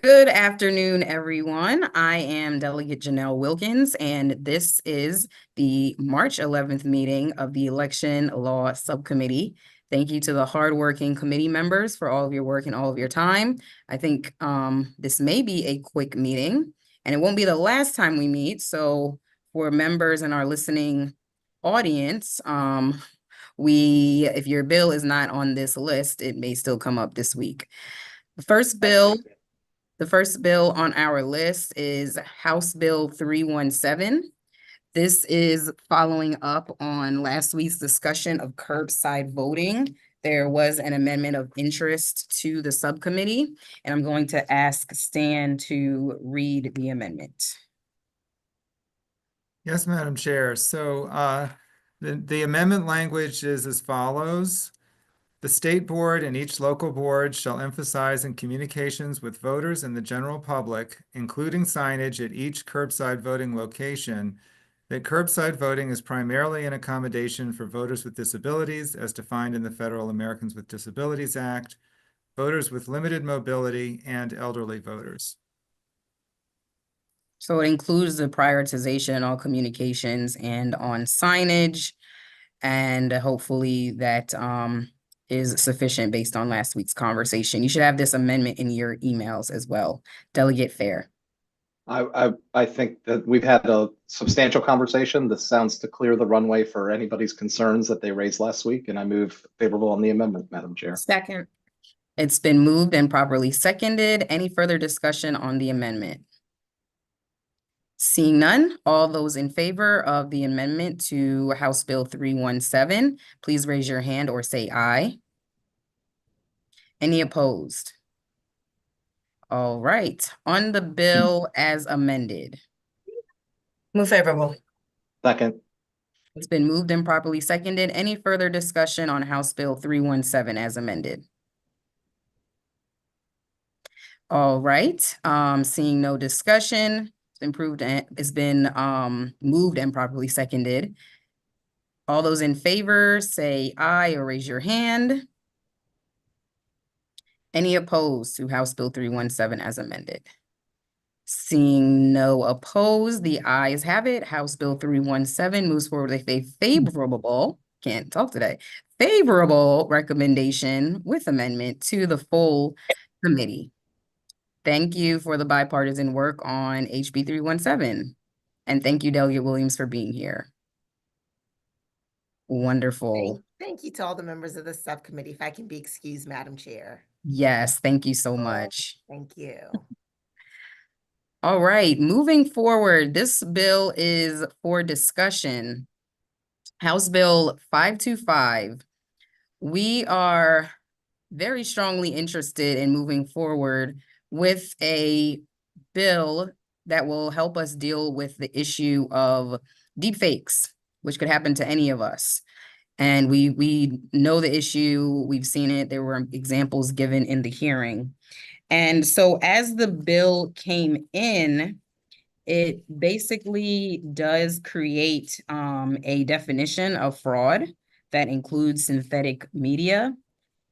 Good afternoon, everyone. I am Delegate Janelle Wilkins, and this is the March 11th meeting of the Election Law Subcommittee. Thank you to the hardworking committee members for all of your work and all of your time. I think this may be a quick meeting, and it won't be the last time we meet. So for members in our listening audience, if your bill is not on this list, it may still come up this week. The first bill the first bill on our list is House Bill 317. This is following up on last week's discussion of curbside voting. There was an amendment of interest to the subcommittee, and I'm going to ask Stan to read the amendment. Yes, Madam Chair. So the amendment language is as follows. The state board and each local board shall emphasize in communications with voters and the general public, including signage at each curbside voting location, that curbside voting is primarily an accommodation for voters with disabilities as defined in the Federal Americans with Disabilities Act, voters with limited mobility, and elderly voters. So it includes the prioritization in all communications and on signage, and hopefully that is sufficient based on last week's conversation. You should have this amendment in your emails as well. Delegate Fair. I think that we've had a substantial conversation. This sounds to clear the runway for anybody's concerns that they raised last week, and I move favorable on the amendment, Madam Chair. Second. It's been moved and properly seconded. Any further discussion on the amendment? Seeing none, all those in favor of the amendment to House Bill 317, please raise your hand or say aye. Any opposed? All right, on the bill as amended. Move favorable. Second. It's been moved and properly seconded. Any further discussion on House Bill 317 as amended? All right, seeing no discussion, it's been moved and properly seconded. All those in favor say aye or raise your hand. Any opposed to House Bill 317 as amended? Seeing no opposed, the ayes have it. House Bill 317 moves forward with a favorable recommendation with amendment to the full committee. Thank you for the bipartisan work on HB 317. And thank you, Delegate Williams, for being here. Wonderful. Thank you to all the members of the subcommittee. If I can be excused, Madam Chair. Yes, thank you so much. Thank you. All right, moving forward, this bill is for discussion. House Bill 525. We are very strongly interested in moving forward with a bill that will help us deal with the issue of deepfakes, which could happen to any of us. And we know the issue, we've seen it, there were examples given in the hearing. And so as the bill came in, it basically does create a definition of fraud that includes synthetic media.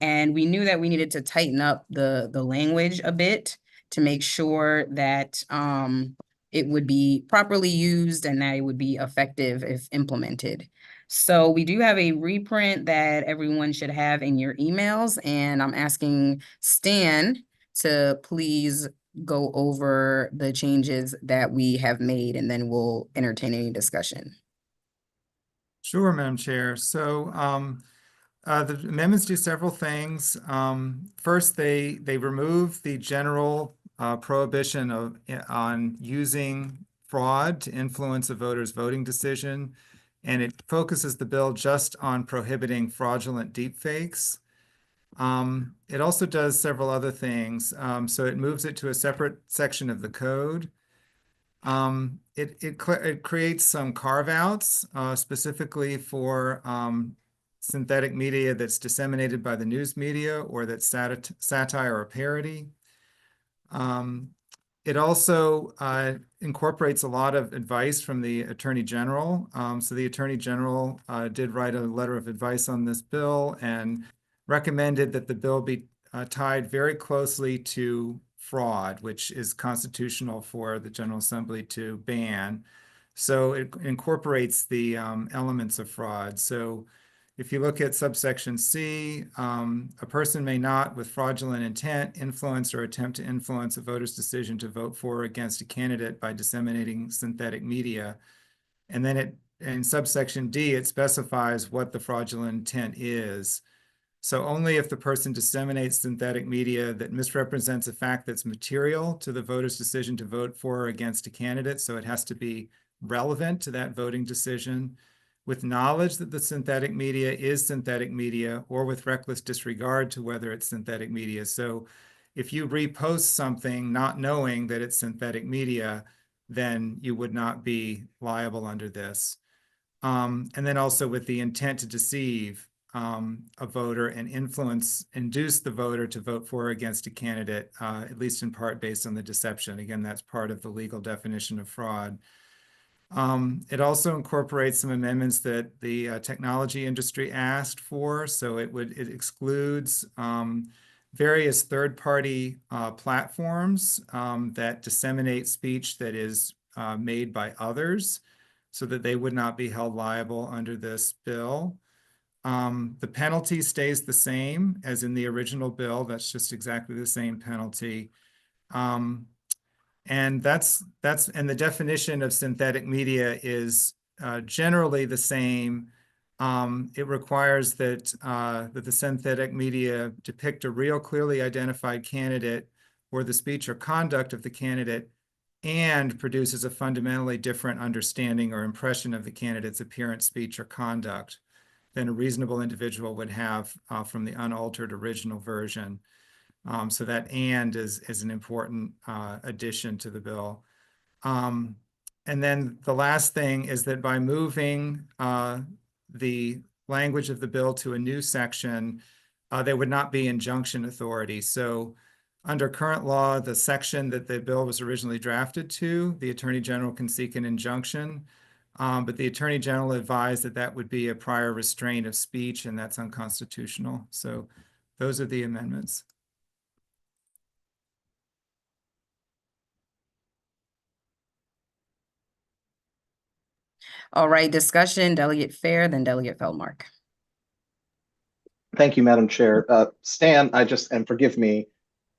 And we knew that we needed to tighten up the language a bit to make sure that it would be properly used and that it would be effective if implemented. So we do have a reprint that everyone should have in your emails, and I'm asking Stan to please go over the changes that we have made, and then we'll entertain any discussion. Sure, Madam Chair. So the amendments do several things. First, they remove the general prohibition on using fraud to influence a voter's voting decision, and it focuses the bill just on prohibiting fraudulent deepfakes. It also does several other things. So it moves it to a separate section of the code. It creates some carve-outs specifically for synthetic media that's disseminated by the news media or that's satire or parody. It also incorporates a lot of advice from the Attorney General. So the Attorney General did write a letter of advice on this bill and recommended that the bill be tied very closely to fraud, which is constitutional for the General Assembly to ban. So it incorporates the elements of fraud. So if you look at subsection C, a person may not, with fraudulent intent, influence or attempt to influence a voter's decision to vote for or against a candidate by disseminating synthetic media. And then in subsection D, it specifies what the fraudulent intent is. So only if the person disseminates synthetic media that misrepresents a fact that's material to the voter's decision to vote for or against a candidate, so it has to be relevant to that voting decision, with knowledge that the synthetic media is synthetic media, or with reckless disregard to whether it's synthetic media. So if you repost something not knowing that it's synthetic media, then you would not be liable under this. And then also with the intent to deceive a voter and induce the voter to vote for or against a candidate, at least in part based on the deception. Again, that's part of the legal definition of fraud. It also incorporates some amendments that the technology industry asked for. So it excludes various third-party platforms that disseminate speech that is made by others, so that they would not be held liable under this bill. The penalty stays the same as in the original bill. That's just exactly the same penalty. And the definition of synthetic media is generally the same. It requires that the synthetic media depict a real, clearly identified candidate or the speech or conduct of the candidate, and produces a fundamentally different understanding or impression of the candidate's appearance, speech, or conduct than a reasonable individual would have from the unaltered original version. So that "and" is an important addition to the bill. And then the last thing is that by moving the language of the bill to a new section, there would not be injunction authority. So under current law, the section that the bill was originally drafted to, the Attorney General can seek an injunction, but the Attorney General advised that that would be a prior restraint of speech, and that's unconstitutional. So those are the amendments. All right, discussion, Delegate Fair, then Delegate Feldmark. Thank you, Madam Chair. Stan, and forgive me,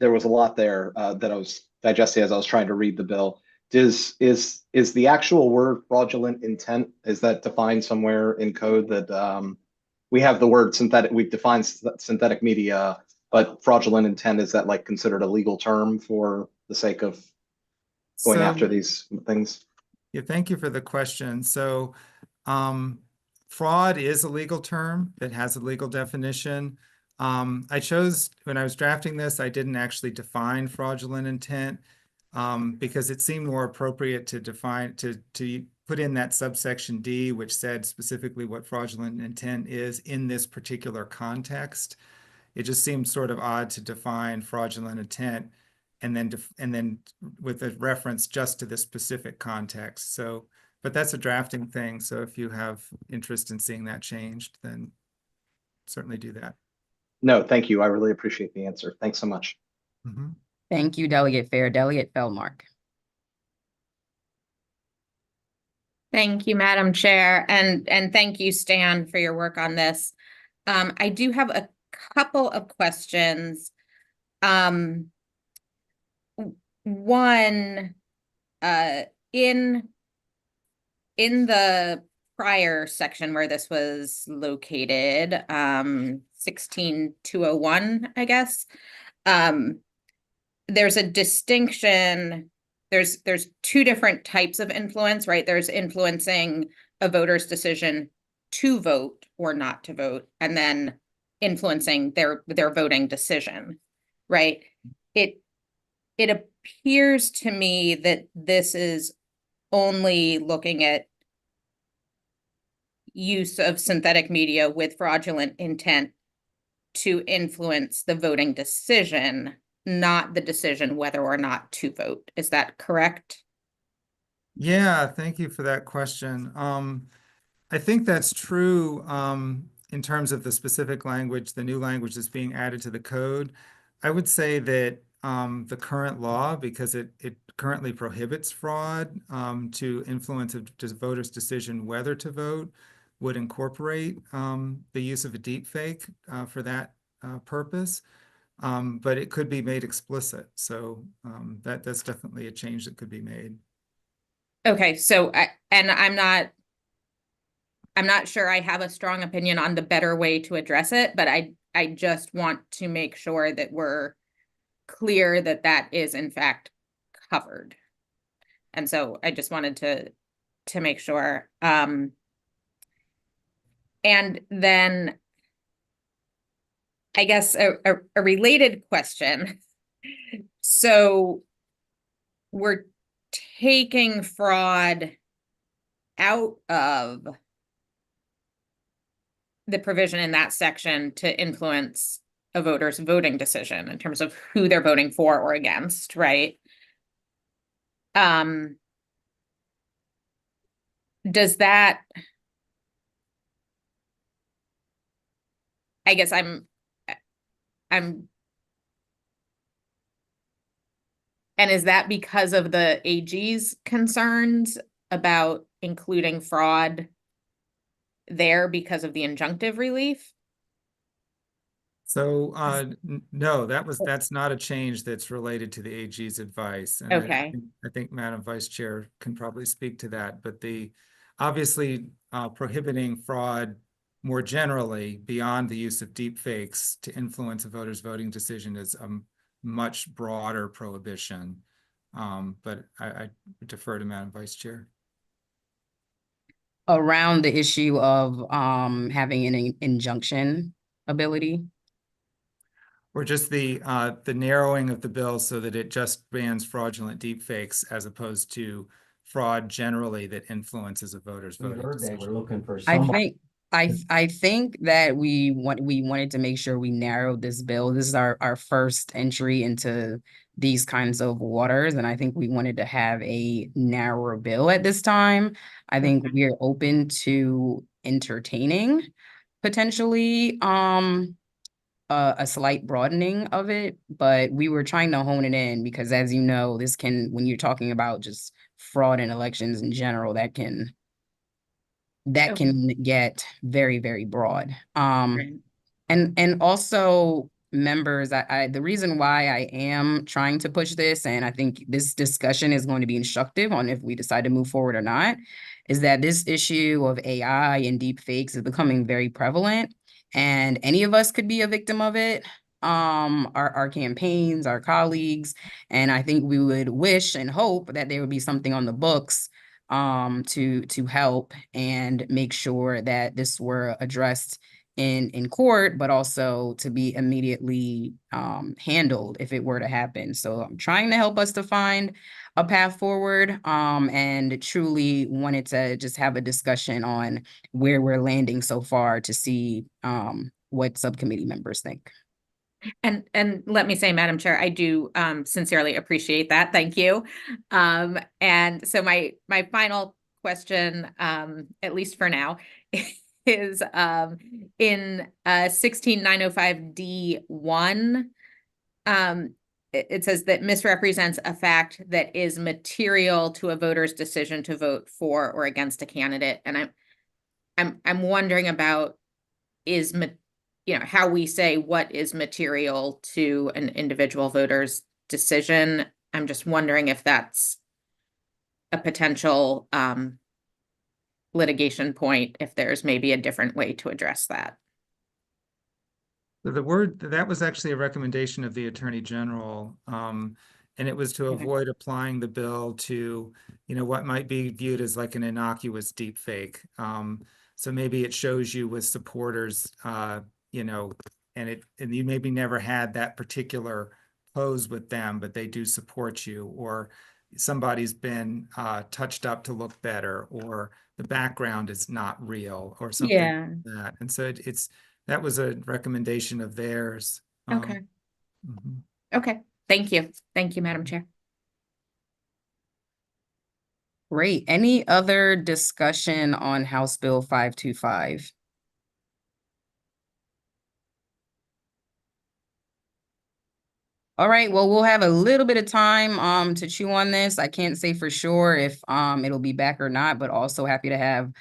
there was a lot there that I was digesting as I was trying to read the bill. Is the actual word fraudulent intent, is that defined somewhere in code that we have the word synthetic, we've defined synthetic media, but fraudulent intent, is that like considered a legal term for the sake of going after these things? Yeah, thank you for the question. So fraud is a legal term that has a legal definition. I chose, when I was drafting this, I didn't actually define fraudulent intent because it seemed more appropriate to define, to put in that subsection D, which said specifically what fraudulent intent is in this particular context. It just seemed sort of odd to define fraudulent intent and then with a reference just to this specific context. So, but that's a drafting thing. So if you have interest in seeing that changed, then certainly do that. No, thank you. I really appreciate the answer. Thanks so much. Mm-hmm. Thank you, Delegate Fair. Delegate Feldmark. Thank you, Madam Chair, and thank you, Stan, for your work on this. I do have a couple of questions. One, in the prior section where this was located, 16201, I guess, there's a distinction. There's two different types of influence, right? There's influencing a voter's decision to vote or not to vote, and then influencing their voting decision, right? It appears to me that this is only looking at use of synthetic media with fraudulent intent to influence the voting decision, not the decision whether or not to vote. Is that correct? Yeah, thank you for that question. I think that's true in terms of the specific language, the new language that's being added to the code. I would say that the current law because it currently prohibits fraud to influence a voter's decision whether to vote, would incorporate the use of a deep fake for that purpose. But it could be made explicit. So that's definitely a change that could be made. Okay, so I'm not sure I have a strong opinion on the better way to address it, but I just want to make sure that we're clear that that is in fact covered. And so I just wanted to make sure. And then I guess a related question. So we're taking fraud out of the provision in that section to influence a voter's voting decision in terms of who they're voting for or against, right? Does that, I guess I'm, and is that because of the AG's concerns about including fraud there because of the injunctive relief? So no, that's not a change that's related to the AG's advice. And Okay. I think Madam Vice Chair can probably speak to that. But obviously prohibiting fraud more generally beyond the use of deep fakes to influence a voter's voting decision is a much broader prohibition. But I defer to Madam Vice Chair. Around the issue of having an injunction ability. Or just the narrowing of the bill so that it just bans fraudulent deepfakes as opposed to fraud generally that influences a voter's voting They were decision. looking for I some. think I think that we wanted to make sure we narrowed this bill. This is our first entry into these kinds of waters, and I think we wanted to have a narrower bill at this time. I think we're open to entertaining potentially a slight broadening of it, but we were trying to hone it in because, as you know, this can, when you're talking about just fraud in elections in general, that can get very, very broad. Right. And also members, the reason why I am trying to push this, and I think this discussion is going to be instructive on if we decide to move forward or not, is that this issue of AI and deep fakes is becoming very prevalent, and any of us could be a victim of it. Our campaigns, our colleagues, and I think we would wish and hope that there would be something on the books to help and make sure that this were addressed in court, but also to be immediately handled if it were to happen. So I'm trying to help us to find a path forward, and truly wanted to just have a discussion on where we're landing so far to see what subcommittee members think. And let me say, Madam Chair, I do sincerely appreciate that. Thank you. And so my final question, at least for now, is in 16905D1, it says that misrepresents a fact that is material to a voter's decision to vote for or against a candidate. And I'm wondering about how we say what is material to an individual voter's decision. I'm just wondering if that's a potential litigation point, if there's maybe a different way to address that. The word that was actually a recommendation of the Attorney General, and it was to avoid applying the bill to, what might be viewed as like an innocuous deep fake. So maybe it shows you with supporters, and you maybe never had that particular pose with them, but they do support you, or somebody's been touched up to look better, or the background is not real, or something like that. And so that was a recommendation of theirs. Okay. Okay. Thank you. Thank you, Madam Chair. Great. Any other discussion on House Bill 525? All right, well, we'll have a little bit of time to chew on this. I can't say for sure if it'll be back or not, but also happy to have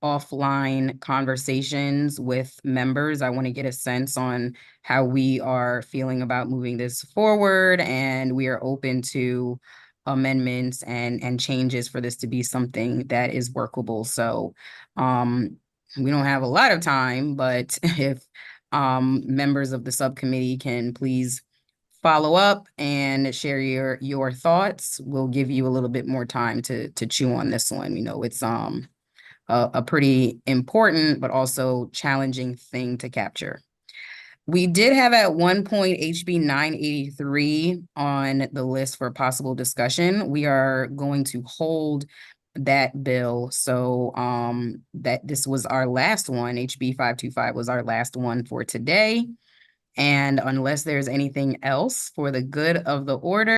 offline conversations with members. I want to get a sense on how we are feeling about moving this forward, and we are open to amendments and changes for this to be something that is workable. So we don't have a lot of time, but if members of the subcommittee can please follow up and share your thoughts, we'll give you a little bit more time to chew on this one. You know, it's a pretty important but also challenging thing to capture. We did have at one point HB 983 on the list for possible discussion. We are going to hold that bill. So that this was our last one. HB 525 was our last one for today. And unless there's anything else for the good of the order,